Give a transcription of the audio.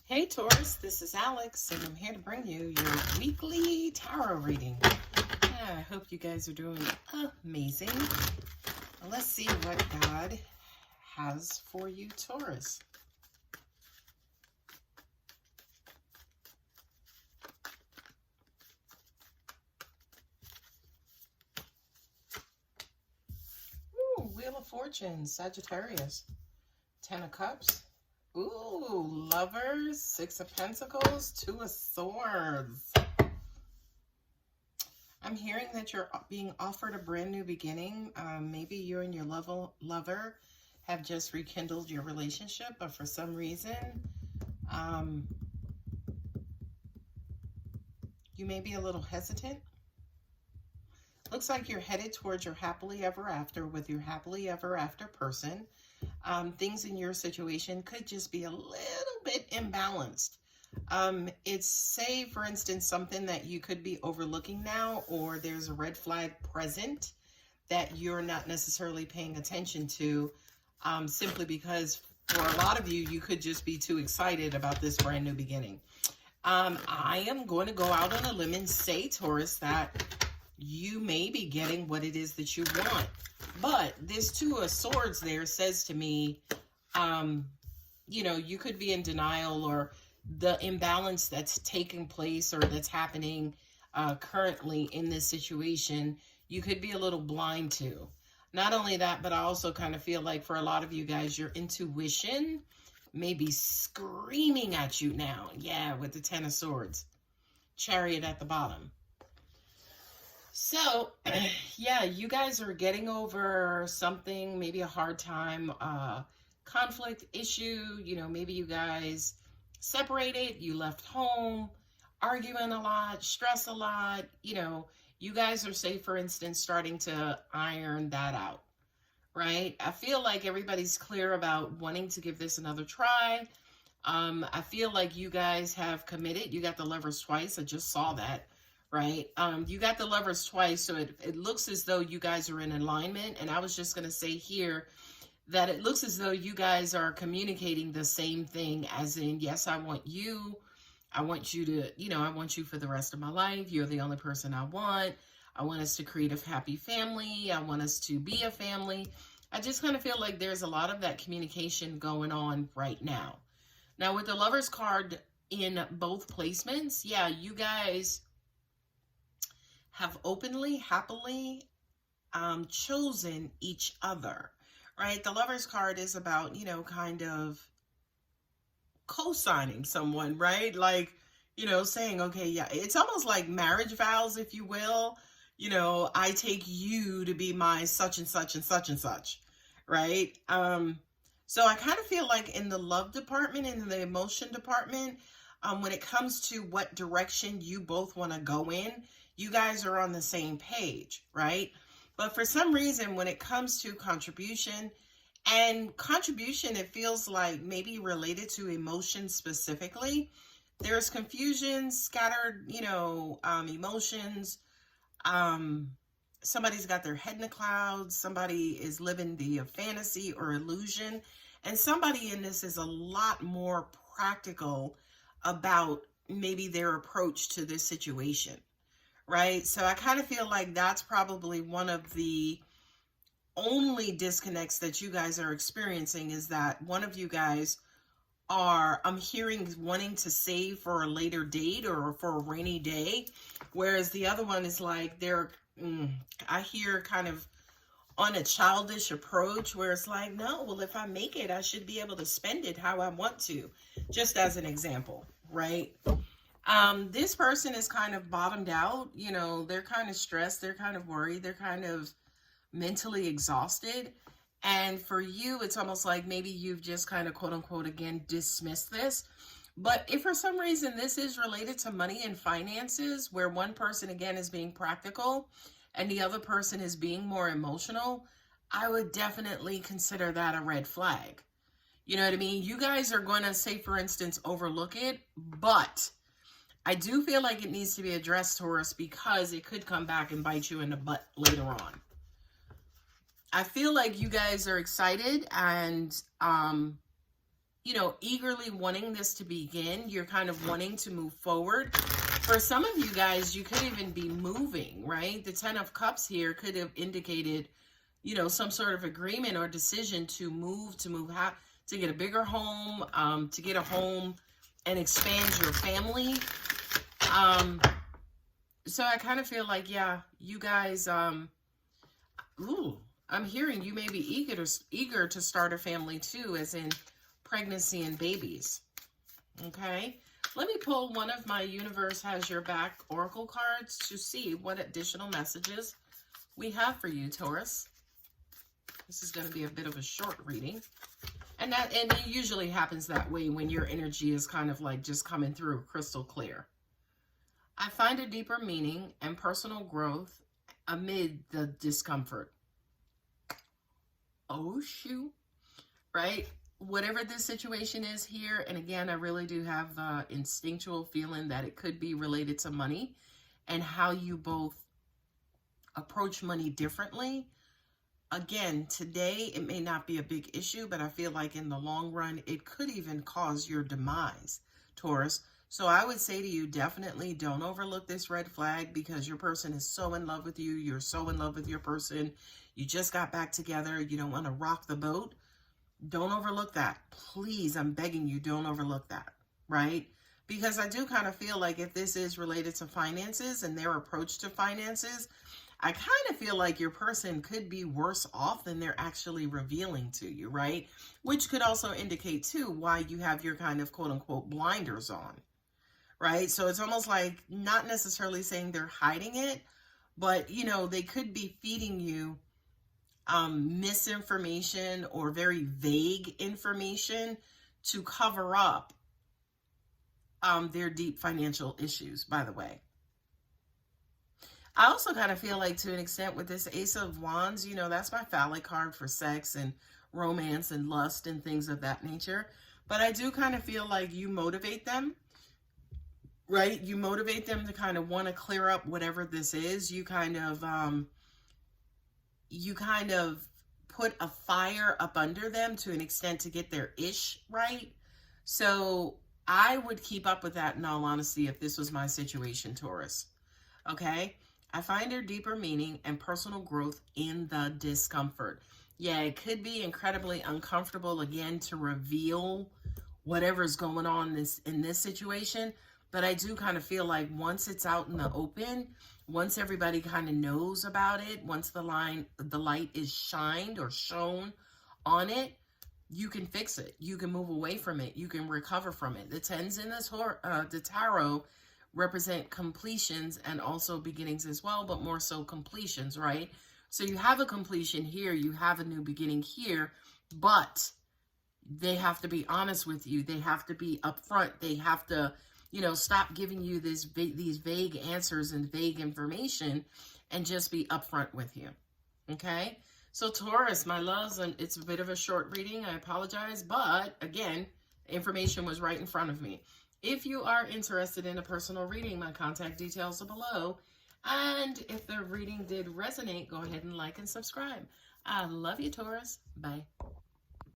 Hey Taurus, this is Alex, and I'm here to bring you your weekly tarot reading. I hope you guys are doing amazing. Let's see what God has for you, Taurus. Ooh, Wheel of Fortune, Sagittarius, Ten of Cups. Ooh, Lovers, Six of Pentacles, Two of Swords. I'm hearing that you're being offered a brand new beginning. Maybe you and your lover have just rekindled your relationship, but for some reason, you may be a little hesitant. Looks like you're headed towards your happily ever after with your happily ever after person. Things in your situation could just be a little bit imbalanced. It's, say, for instance, something that you could be overlooking now, or there's a red flag present that you're not necessarily paying attention to, simply because for a lot of you, you could just be too excited about this brand new beginning. I am going to go out on a limb and say, Taurus, that you may be getting what it is that you want. But this Two of Swords there says to me, you know, you could be in denial, or the imbalance that's taking place or that's happening currently in this situation, you could be a little blind to. Not only that, but I also kind of feel like for a lot of you guys, your intuition may be screaming at you now. Yeah, with the Ten of Swords. Chariot at the bottom. So, yeah, you guys are getting over something, maybe a hard time, conflict issue. You know, maybe you guys separated, you left home, arguing a lot, stress a lot. You know, you guys are, say, for instance, starting to iron that out, right? I feel like everybody's clear about wanting to give this another try. I feel like you guys have committed. You got the Lovers twice. I just saw that. Right? You got the Lovers twice, so it looks as though you guys are in alignment. And I was just going to say here that it looks as though you guys are communicating the same thing, as in, yes, I want you. I want you to, you know, I want you for the rest of my life. You're the only person I want. I want us to create a happy family. I want us to be a family. I just kind of feel like there's a lot of that communication going on right now. Now, with the Lovers card in both placements, yeah, you guys have openly, happily chosen each other, right? The Lovers card is about, you know, kind of co-signing someone, right? Like, you know, saying, okay, yeah, it's almost like marriage vows, if you will. You know, I take you to be my such and such and such and such, right? So I kind of feel like in the love department and the emotion department, when it comes to what direction you both want to go in, you guys are on the same page, right? But for some reason, when it comes to contribution, it feels like maybe related to emotion specifically, there's confusion, scattered, you know, emotions. Somebody's got their head in the clouds. Somebody is living the fantasy or illusion. And somebody in this is a lot more practical about maybe their approach to this situation. Right? So I kind of feel like that's probably one of the only disconnects that you guys are experiencing, is that one of you guys are, I'm hearing, wanting to save for a later date or for a rainy day, whereas the other one is like they're, I hear kind of on a childish approach where it's like, no, well, if I make it, I should be able to spend it how I want to, just as an example, right? This person is kind of bottomed out. You know, they're kind of stressed. They're kind of worried. They're kind of mentally exhausted. And for you, it's almost like maybe you've just kind of, quote unquote, again, dismissed this. But if for some reason this is related to money and finances, where one person, again, is being practical and the other person is being more emotional, I would definitely consider that a red flag. You know what I mean? You guys are going to, say, for instance, overlook it, but I do feel like it needs to be addressed, Taurus, because it could come back and bite you in the butt later on. I feel like you guys are excited and you know, eagerly wanting this to begin. You're kind of wanting to move forward. For some of you guys, you could even be moving, right? The 10 of Cups here could have indicated, you know, some sort of agreement or decision to move to get a bigger home, to get a home and expand your family. So I kind of feel like, yeah, you guys, ooh, I'm hearing you may be eager to start a family too, as in pregnancy and babies. Okay, let me pull one of my Universe Has Your Back oracle cards to see what additional messages we have for you, Taurus. This is going to be a bit of a short reading. And it usually happens that way when your energy is kind of like just coming through crystal clear. I find a deeper meaning and personal growth amid the discomfort. Oh, shoot. Right? Whatever this situation is here, and again, I really do have the instinctual feeling that it could be related to money and how you both approach money differently. Again, today, it may not be a big issue, but I feel like in the long run, it could even cause your demise, Taurus. So I would say to you, definitely don't overlook this red flag, because your person is so in love with you. You're so in love with your person. You just got back together. You don't want to rock the boat. Don't overlook that. Please, I'm begging you, don't overlook that, right? Because I do kind of feel like if this is related to finances and their approach to finances, I kind of feel like your person could be worse off than they're actually revealing to you, right? Which could also indicate, too, why you have your kind of quote-unquote blinders on, right? So it's almost like not necessarily saying they're hiding it, but, you know, they could be feeding you misinformation or very vague information to cover up their deep financial issues, by the way. I also kind of feel like, to an extent, with this Ace of Wands, you know, that's my phallic card for sex and romance and lust and things of that nature. But I do kind of feel like you motivate them, right? You motivate them to kind of want to clear up whatever this is. You kind of put a fire up under them to an extent to get their ish right. So I would keep up with that, in all honesty, if this was my situation, Taurus. Okay? I find a deeper meaning and personal growth in the discomfort. Yeah, it could be incredibly uncomfortable, again, to reveal whatever's going on in this situation. But I do kind of feel like once it's out in the open, once everybody kind of knows about it, once the light is shined or shown on it, you can fix it. You can move away from it. You can recover from it. The 10s in the tarot represent completions and also beginnings as well, but more so completions, right? So you have a completion here. You have a new beginning here, but they have to be honest with you. They have to be upfront. They have to, you know, stop giving you these vague answers and vague information and just be upfront with you. Okay? So Taurus, my loves, and it's a bit of a short reading. I apologize, but again, information was right in front of me. If you are interested in a personal reading, my contact details are below. And if the reading did resonate, go ahead and like and subscribe. I love you, Taurus. Bye.